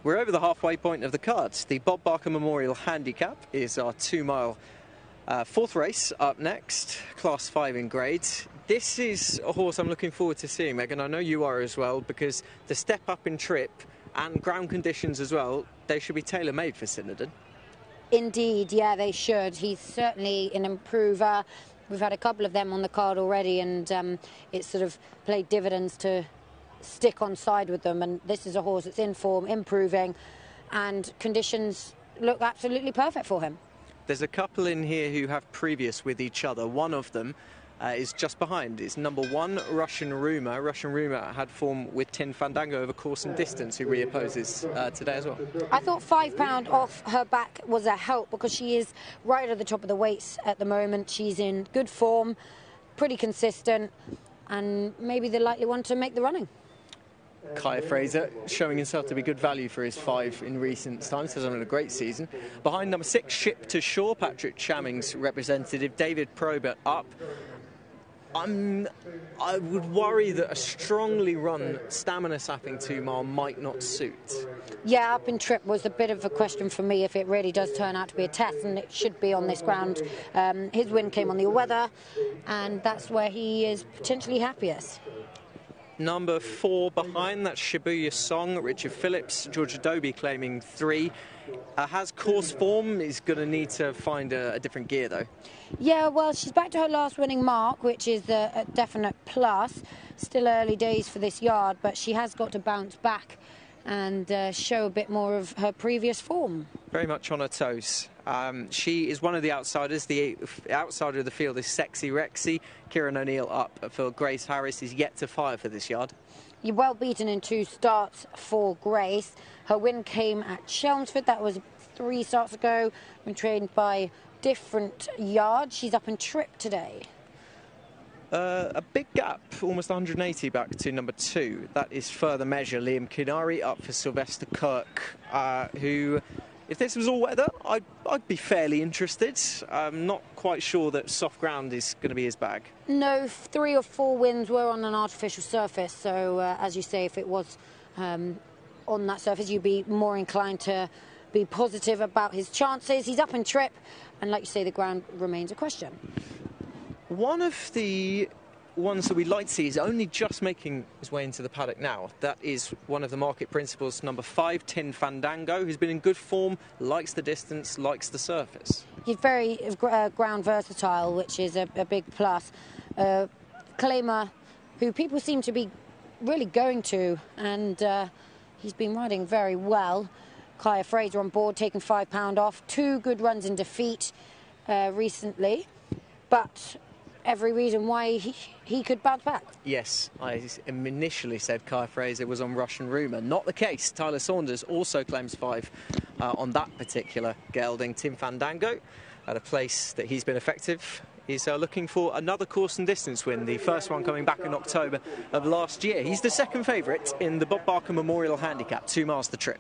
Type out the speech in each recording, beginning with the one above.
We're over the halfway point of the card. The Bob Barker Memorial Handicap is our 2-mile fourth race up next, Class 5 in grades. This is a horse I'm looking forward to seeing, Megan. I know you are as well, because the step up in trip and ground conditions as well, they should be tailor-made for Snowdon. Indeed, yeah, they should. He's certainly an improver. We've had a couple of them on the card already, and it's sort of played dividends to stick on side with them. And this is a horse that's in form, improving, and conditions look absolutely perfect for him. There's a couple in here who have previous with each other. One of them is just behind. It's number 1, Russian Rumour. Russian Rumour had form with Tin Fandango over course and distance, who reopposes today as well. I thought £5 off her back was a help, because she is right at the top of the weights at the moment. She's in good form, pretty consistent, and maybe the likely one to make the running. Kaya Fraser showing himself to be good value for his 5 in recent times. He's having a great season. Behind number 6, Ship to Shore, Patrick Chamming's representative. David Probert up. I would worry that a strongly run, stamina-sapping 2-mile might not suit. Yeah, up in trip was a bit of a question for me if it really does turn out to be a test, and it should be on this ground. His win came on the weather, and that's where he is potentially happiest. Number 4 behind, that's Shibuya Song, Richard Phillips, George Adobe claiming 3. Has course form, is going to need to find a different gear though. Yeah, well, she's back to her last winning mark, which is a definite plus. Still early days for this yard, but she has got to bounce back and show a bit more of her previous form. Very much on her toes. She is one of the outsiders. The outsider of the field is Sexy Rexy. Kieran O'Neill up for Grace Harris is yet to fire for this yard. You're well beaten in 2 starts for Grace. Her win came at Chelmsford. That was 3 starts ago. Been trained by different yards. She's up in trip today. A big gap, almost 180 back to number 2. That is Further Measure. Liam Kinari up for Sylvester Kirk, who, if this was all weather, I'd be fairly interested. I'm not quite sure that soft ground is going to be his bag. No, 3 or 4 wins were on an artificial surface. So, as you say, if it was on that surface, you'd be more inclined to be positive about his chances. He's up in trip, and like you say, the ground remains a question. One of the ones that we'd like to see is only just making his way into the paddock now. That is one of the market principals, number 5, Tin Fandango, who's been in good form, likes the distance, likes the surface. He's very ground versatile, which is a big plus. Claimer, who people seem to be really going to, and he's been riding very well. Kaya Fraser on board, taking £5 off. 2 good runs in defeat recently, but every reason why he could bounce back. Yes, I initially said Kaya Fraser was on Russian Rumour. Not the case. Tyler Saunders also claims 5 on that particular gelding. Tim Fandango, at a place that he's been effective, is looking for another course and distance win, the first one coming back in October of last year. He's the second favourite in the Bob Barker Memorial Handicap, 2 miles the trip.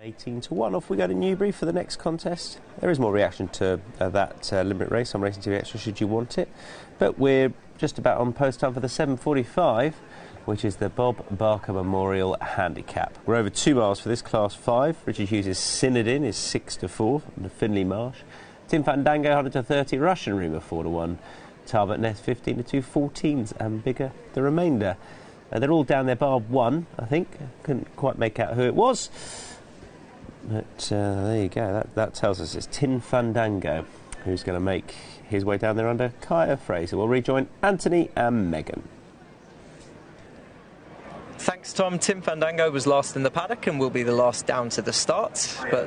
18-1. Off we go to Newbury for the next contest. There is more reaction to that Limerick race on Racing TV Extra should you want it. But we're just about on post time for the 7:45, which is the Bob Barker Memorial Handicap. We're over 2 miles for this Class 5. Richard Hughes' Synodin is 6-4 from the Finley Marsh. Tim Fandango 130, Russian Rumour 4-1. Talbot Nest 15-2, 14s and bigger the remainder. They're all down there bar one, I think. Couldn't quite make out who it was. But there you go, that tells us it's Tim Fandango who's going to make his way down there under Kaya Fraser. We'll rejoin Anthony and Megan. Thanks, Tom. Tim Fandango was last in the paddock and will be the last down to the start, but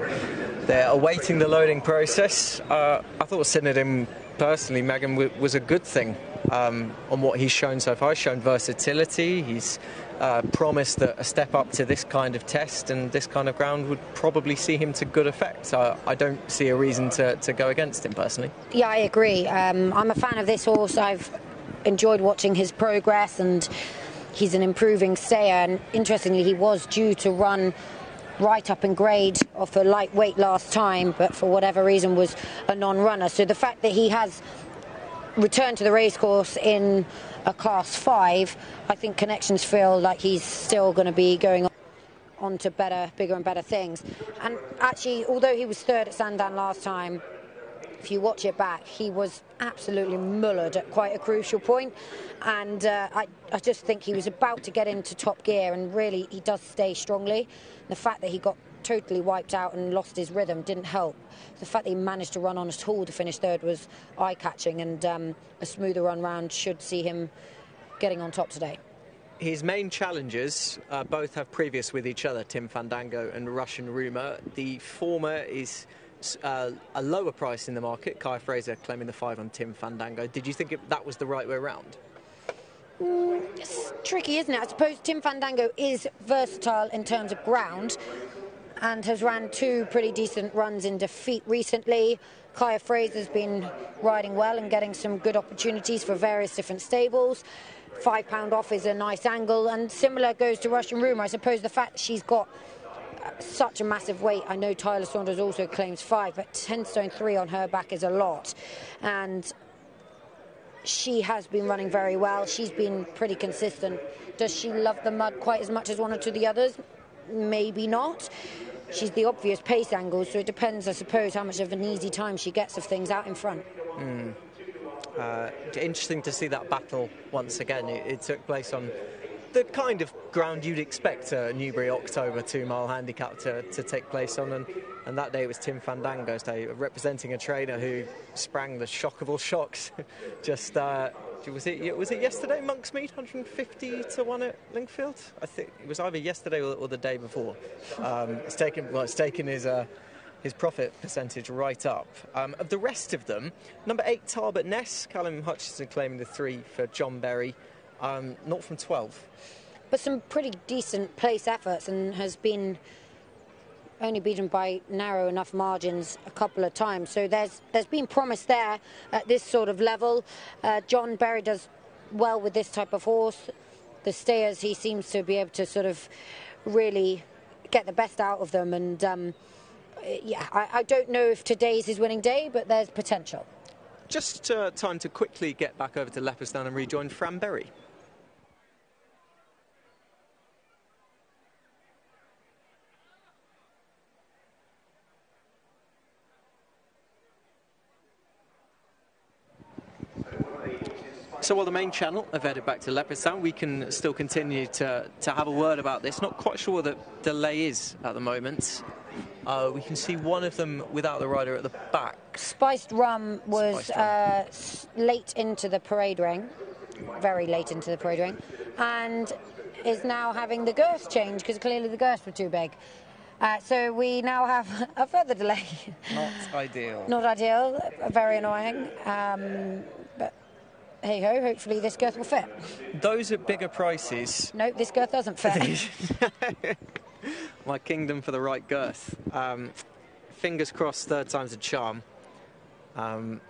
they're awaiting the loading process. I thought Synodin, personally, Megan, was a good thing on what he's shown so far. He's shown versatility. He's promised that a step up to this kind of test and this kind of ground would probably see him to good effect. So I don't see a reason to go against him, personally. Yeah, I agree. I'm a fan of this horse. I've enjoyed watching his progress, and he's an improving stayer, and interestingly he was due to run right up in grade off a lightweight last time, but for whatever reason was a non-runner. So the fact that he has returned to the racecourse in a Class 5, I think connections feel like he's still going to be going on to better, bigger and better things. And actually, although he was third at Sandown last time, if you watch it back, he was absolutely mullered at quite a crucial point, and I just think he was about to get into top gear, and really he does stay strongly. The fact that he got totally wiped out and lost his rhythm didn't help. The fact that he managed to run on at all to finish third was eye-catching, and a smoother run round should see him getting on top today. His main challengers both have previous with each other, Tim Fandango and Russian Rumour. The former is a lower price in the market. Kaya Fraser claiming the 5 on Tim Fandango. Did you think that was the right way around? It's tricky, isn't it? I suppose Tim Fandango is versatile in terms of ground and has ran 2 pretty decent runs in defeat recently. Kaya Fraser's been riding well and getting some good opportunities for various different stables. £5 off is a nice angle, and similar goes to Russian Rumour. I suppose the fact that she's got such a massive weight, I know Tyler Saunders also claims 5, but 10 stone 3 on her back is a lot, and she has been running very well. She's been pretty consistent. Does she love the mud quite as much as one or two of the others? Maybe not. She's the obvious pace angle, so it depends, I suppose, how much of an easy time she gets of things out in front. Interesting to see that battle once again. It took place on the kind of ground you'd expect a Newbury October 2-mile handicap to take place on, and that day it was Tim Fandango's day, representing a trainer who sprang the shock of all shocks. Just was it yesterday, Monksmead, 150-1 at Lingfield? I think it was either yesterday or the day before. It's taken his profit percentage right up. Of the rest of them, number 8 Talbot Ness, Callum Hutchinson claiming the 3 for John Berry. 0 from 12. But some pretty decent place efforts, and has been only beaten by narrow enough margins a couple of times. So there's been promise there at this sort of level. John Berry does well with this type of horse. The stayers, he seems to be able to sort of really get the best out of them. And yeah, I don't know if today's his winning day, but there's potential. Just time to quickly get back over to Leopardstown and rejoin Fran Berry. So while the main channel have headed back to Leopardstown, we can still continue to have a word about this. Not quite sure what the delay is at the moment. We can see one of them without the rider at the back. Spiced Rum was late into the parade ring, very late into the parade ring, and is now having the girths changed because clearly the girths were too big. So we now have a further delay. Not ideal. Not ideal, very annoying. But hey ho, hopefully this girth will fit. Those at bigger prices. No, this girth doesn't fit. My kingdom for the right girth. Fingers crossed, third time's a charm. I'm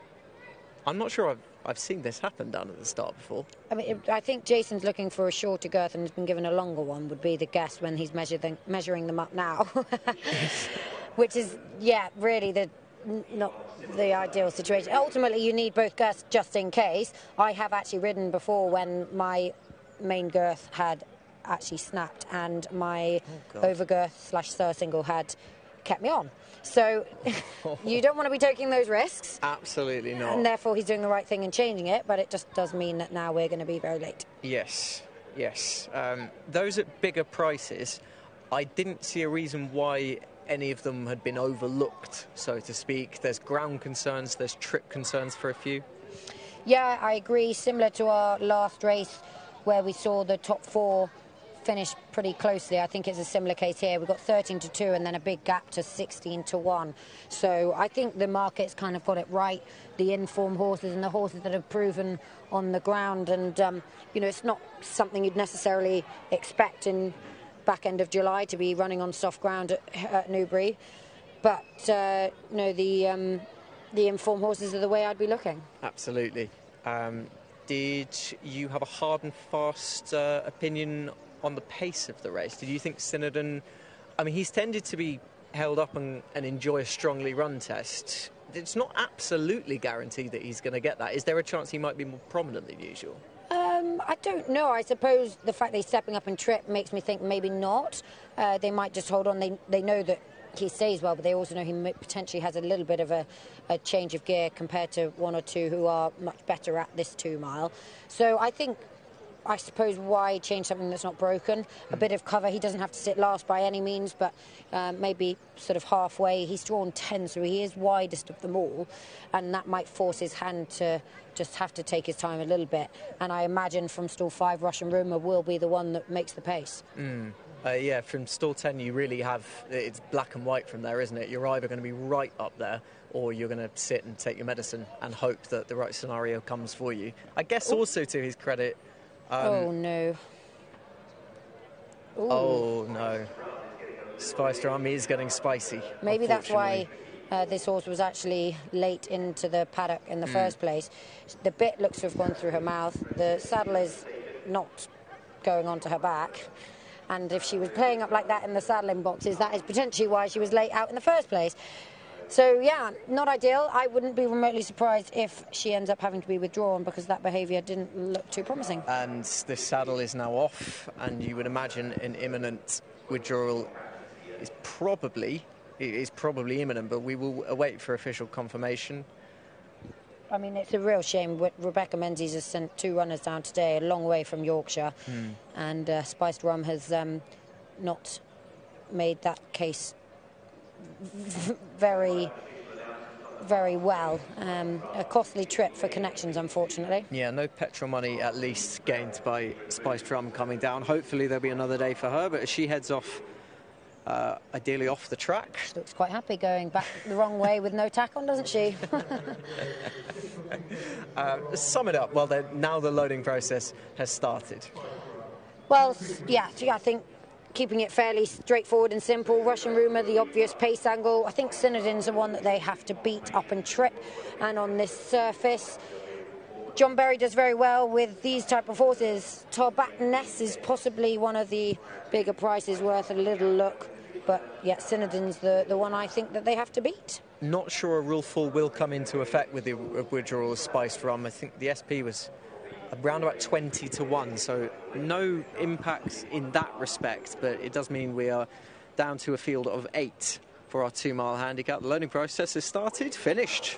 not sure I've seen this happen down at the start before. I mean, I think Jason's looking for a shorter girth and has been given a longer one, would be the guess when he's measuring them up now. Which is, yeah, really not the ideal situation. Ultimately, you need both girths just in case. I have actually ridden before when my main girth had actually snapped and my overgirth / surcingle had kept me on. So you don't want to be taking those risks. Absolutely not. And therefore he's doing the right thing in changing it, but it just does mean that now we're going to be very late. Yes. Those at bigger prices, I didn't see a reason why any of them had been overlooked, so to speak. There's ground concerns, there's trip concerns for a few. Yeah, I agree. Similar to our last race where we saw the top 4 finish pretty closely. I think it's a similar case here. We've got 13-2 and then a big gap to 16-1. So I think the market's kind of got it right. The informed horses and the horses that have proven on the ground. And, it's not something you'd necessarily expect in back end of July to be running on soft ground at Newbury. But, the informed horses are the way I'd be looking. Absolutely. Did you have a hard and fast opinion on the pace of the race? Did you think Synodon, he's tended to be held up and enjoy a strongly run test. It's not absolutely guaranteed that he's going to get that. Is there a chance he might be more prominent than usual? I don't know. I suppose the fact that he's stepping up in trip makes me think maybe not. They might just hold on. They know that he stays well, but they also know he potentially has a little bit of a change of gear compared to one or two who are much better at this 2 mile. So I suppose why change something that's not broken? A bit of cover. He doesn't have to sit last by any means, but maybe sort of halfway. He's drawn 10, so he is widest of them all, and that might force his hand to just have to take his time a little bit. And I imagine from stall 5, Russian Rumour will be the one that makes the pace. From stall 10 you really have, it's black and white from there, isn't it? You're either going to be right up there or you're going to sit and take your medicine and hope that the right scenario comes for you. I guess also to his credit... oh no. Ooh. Oh no. Spiced Rum is getting spicy. Maybe that's why this horse was actually late into the paddock in the first place. The bit looks to have gone through her mouth. The saddle is not going onto her back. And if she was playing up like that in the saddling boxes, that is potentially why she was late out in the first place. So, yeah, not ideal. I wouldn't be remotely surprised if she ends up having to be withdrawn because that behaviour didn't look too promising. And this saddle is now off, and you would imagine an imminent withdrawal is probably imminent, but we will await for official confirmation. I mean, it's a real shame. Rebecca Menzies has sent 2 runners down today, a long way from Yorkshire, and Spiced Rum has not made that case very, very well. A costly trip for Connections, unfortunately. Yeah, no petrol money at least gained by Spiced Rum coming down. Hopefully there'll be another day for her, but as she heads off, ideally off the track. She looks quite happy going back the wrong way with no tack on, doesn't she? Sum it up. Well, now the loading process has started. Well, yeah, I think keeping it fairly straightforward and simple. Russian Rumour, the obvious pace angle. I think Synodon's the one that they have to beat up and trip. And on this surface, John Berry does very well with these type of horses. Tarbat Ness is possibly one of the bigger prices, worth a little look. But, yeah, Synodon's the one I think that they have to beat. Not sure a rule 4 will come into effect with the withdrawal of Spiced Rum. I think the SP was around about 20-1, so no impact in that respect, but it does mean we are down to a field of 8 for our 2 mile handicap. The loading process has started, finished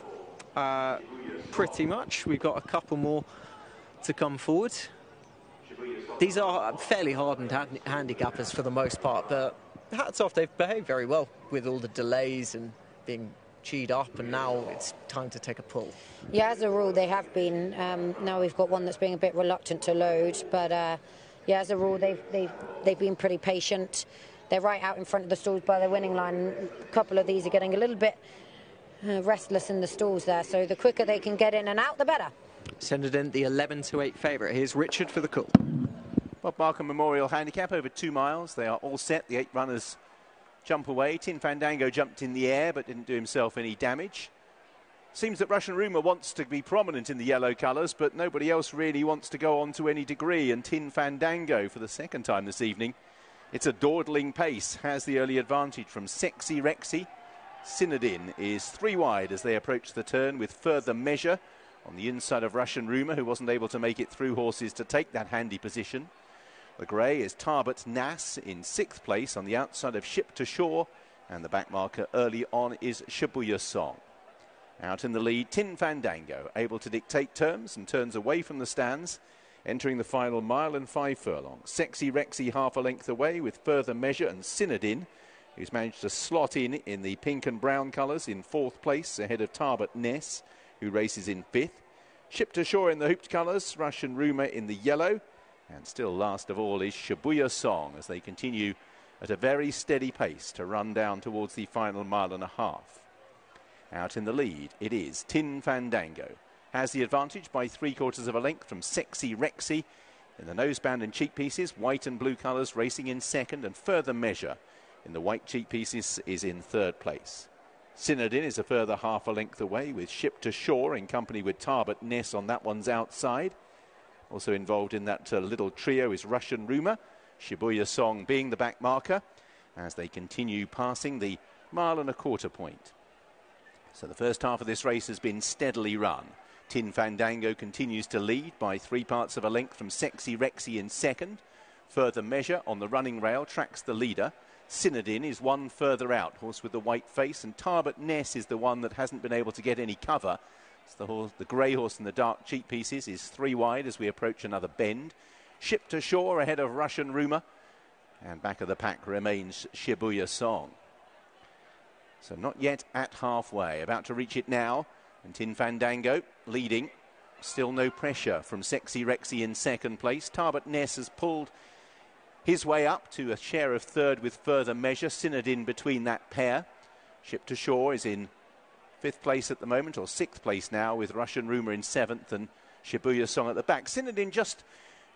pretty much. We've got a couple more to come forward. These are fairly hardened handicappers for the most part, but hats off, they've behaved very well with all the delays and being cheed up, and now it's time to take a pull. Yeah, as a rule they have been. Now we've got one that's being a bit reluctant to load, but yeah, as a rule they've been pretty patient. They're right out in front of the stalls by the winning line. A couple of these are getting a little bit restless in the stalls there, so the quicker they can get in and out, the better. Synodon, the 11-8 favourite. Here's Richard for the call. Bob Markham Memorial Handicap over 2 miles. They are all set. The 8 runners jump away. Tin Fandango jumped in the air but didn't do himself any damage. Seems that Russian Rumour wants to be prominent in the yellow colours, but nobody else really wants to go on to any degree. And Tin Fandango, for the second time this evening, it's a dawdling pace, has the early advantage from Sexy Rexy. Synodin is 3 wide as they approach the turn, with Further Measure on the inside of Russian Rumour, who wasn't able to make it through horses to take that handy position. The grey is Tarbot Nas in 6th place on the outside of Ship to Shore, and the back marker early on is Shibuya Song. Out in the lead, Tin Fandango, able to dictate terms and turns away from the stands, entering the final mile and 5 furlongs. Sexy Rexy half a length away with Further Measure, and Synodin, who's managed to slot in the pink and brown colours, in 4th place ahead of Tarbot Ness, who races in 5th. Ship to Shore in the hooped colours, Russian Rumour in the yellow, and still last of all is Shibuya Song as they continue at a very steady pace to run down towards the final mile and a half. Out in the lead, it is Tin Fandango. Has the advantage by 3/4 of a length from Sexy Rexy. In the noseband and cheek pieces, white and blue colours racing in 2nd, and Further Measure in the white cheek pieces is in 3rd place. Synodin is a further half a length away with Ship to Shore in company with Tarbot Ness on that one's outside. Also involved in that little trio is Russian Rumour, Shibuya Song being the back marker as they continue passing the 1.25 mile point. So the first half of this race has been steadily run. Tin Fandango continues to lead by 3/4 of a length from Sexy Rexy in 2nd. Further Measure on the running rail tracks the leader. Synodin is 1 further out, horse with the white face, and Tarbot Ness is the one that hasn't been able to get any cover. It's the grey horse in the dark cheek pieces is 3 wide as we approach another bend. Ship to Shore ahead of Russian Rumour, and back of the pack remains Shibuya Song. So not yet at halfway, about to reach it now, and Tin Fandango leading. Still no pressure from Sexy Rexy in 2nd place. Tarbot Ness has pulled his way up to a share of 3rd with Further Measure. Synodin between that pair. Ship to Shore is in 5th place at the moment, or 6th place now, with Russian Rumour in 7th and Shibuya Song at the back. Synodin just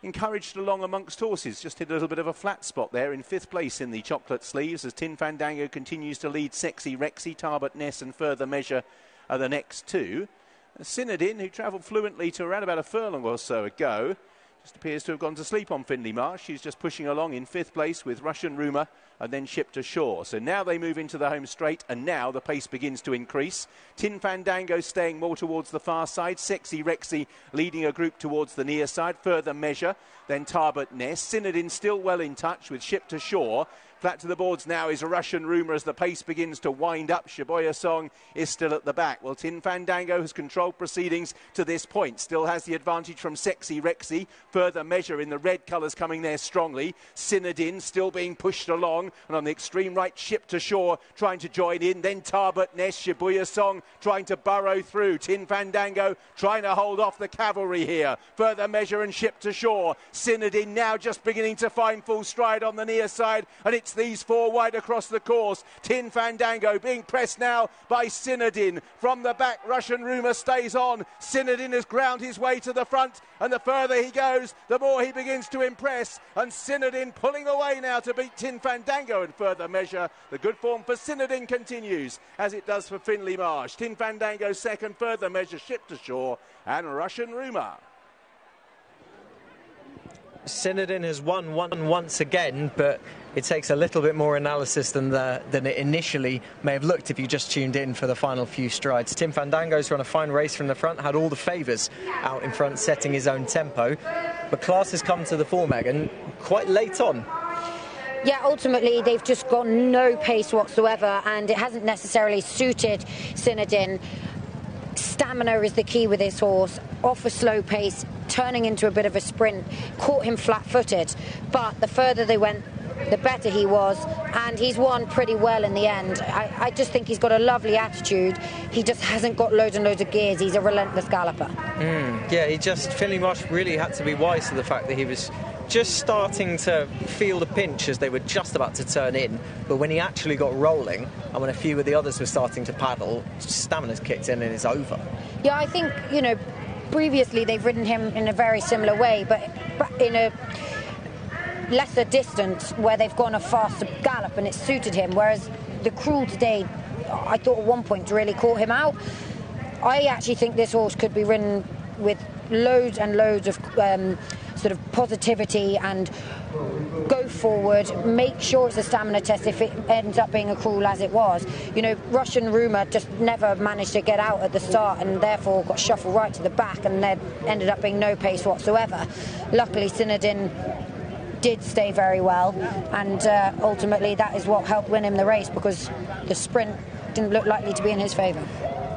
encouraged along amongst horses, just hit a little bit of a flat spot there in 5th place in the chocolate sleeves as Tin Fandango continues to lead. Sexy Rexy, Tarbot Ness and Further Measure are the next 2. Synodin, who travelled fluently to around about a furlong or so ago, just appears to have gone to sleep on Findlay Marsh. She's just pushing along in 5th place with Russian Rumour and then Ship to Shore. So now they move into the home straight, and now the pace begins to increase. Tin Fandango staying more towards the far side. Sexy Rexy leading a group towards the near side. Further Measure, then Tarbot Ness. Synodin still well in touch with Ship to Shore. Flat to the boards now is a Russian Rumour as the pace begins to wind up. Shibuya Song is still at the back. Well, Tin Fandango has controlled proceedings to this point. Still has the advantage from Sexy Rexy. Further Measure in the red colours coming there strongly. Synodin still being pushed along. And on the extreme right, Ship to Shore trying to join in. Then Tarbot Ness, Shibuya Song trying to burrow through. Tin Fandango trying to hold off the cavalry here. Further Measure and Ship to Shore. Synodin now just beginning to find full stride on the near side. And it's these 4 wide across the course. Tin Fandango being pressed now by Synodin. From the back, Russian Rumour stays on. Synodin has ground his way to the front, and the further he goes, the more he begins to impress. And Synodin pulling away now to beat Tin Fandango and Further Measure. The good form for Synodin continues, as it does for Findlay Marsh. Tin Fandango 2nd, Further Measure, Ship to Shore, and Russian Rumour. Synodin has won once again, but it takes a little bit more analysis than it initially may have looked if you just tuned in for the final few strides. Tin Fandango's run a fine race from the front, had all the favours out in front, setting his own tempo. But class has come to the fore, Megan, quite late on. Yeah, ultimately they've just got no pace whatsoever, and it hasn't necessarily suited Synodin. Stamina is the key with this horse. Off a slow pace, turning into a bit of a sprint, caught him flat-footed. But the further they went, the better he was, and he's won pretty well in the end. I just think he's got a lovely attitude. He just hasn't got loads and loads of gears. He's a relentless galloper. Yeah, Findlay Marsh really had to be wise to the fact that he was just starting to feel the pinch as they were just about to turn in, but when he actually got rolling and when a few of the others were starting to paddle, stamina's kicked in and it's over. Yeah, I think, previously they've ridden him in a very similar way, but in a lesser distance where they've gone a faster gallop and it's suited him, whereas the Cruel today, I thought at one point really caught him out. I actually think this horse could be ridden with loads and loads of sort of positivity and go forward, make sure it's a stamina test if it ends up being a cruel as it was. You know, Russian Rumour just never managed to get out at the start and therefore got shuffled right to the back, and there ended up being no pace whatsoever. Luckily, Sinodin did stay very well, and ultimately that is what helped win him the race, because the sprint didn't look likely to be in his favour.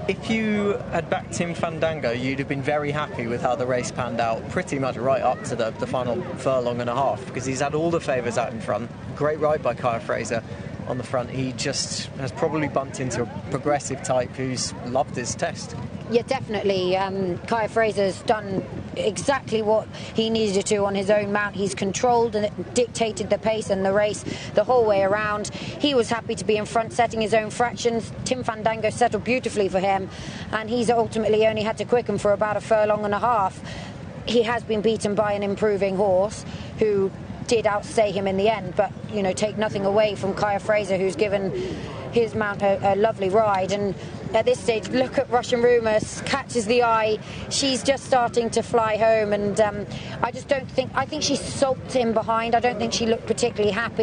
If you had backed Tim Fandango, you'd have been very happy with how the race panned out, pretty much right up to the final furlong and a half, because he's had all the favours out in front. Great ride by Kaya Fraser on the front. He just has probably bumped into a progressive type who's loved his test. Yeah, definitely. Kaya Fraser's done exactly what he needed to on his own mount. He's controlled and dictated the pace and the race the whole way around. He was happy to be in front, setting his own fractions. Tim Fandango settled beautifully for him, and he's ultimately only had to quicken for about a furlong and a half. He has been beaten by an improving horse who did outstay him in the end, but you know, take nothing away from Kaya Fraser, who's given his mount a lovely ride. And at this stage, look at Russian Rumours, catches the eye. She's just starting to fly home, and I think she sulked him behind. I don't think she looked particularly happy.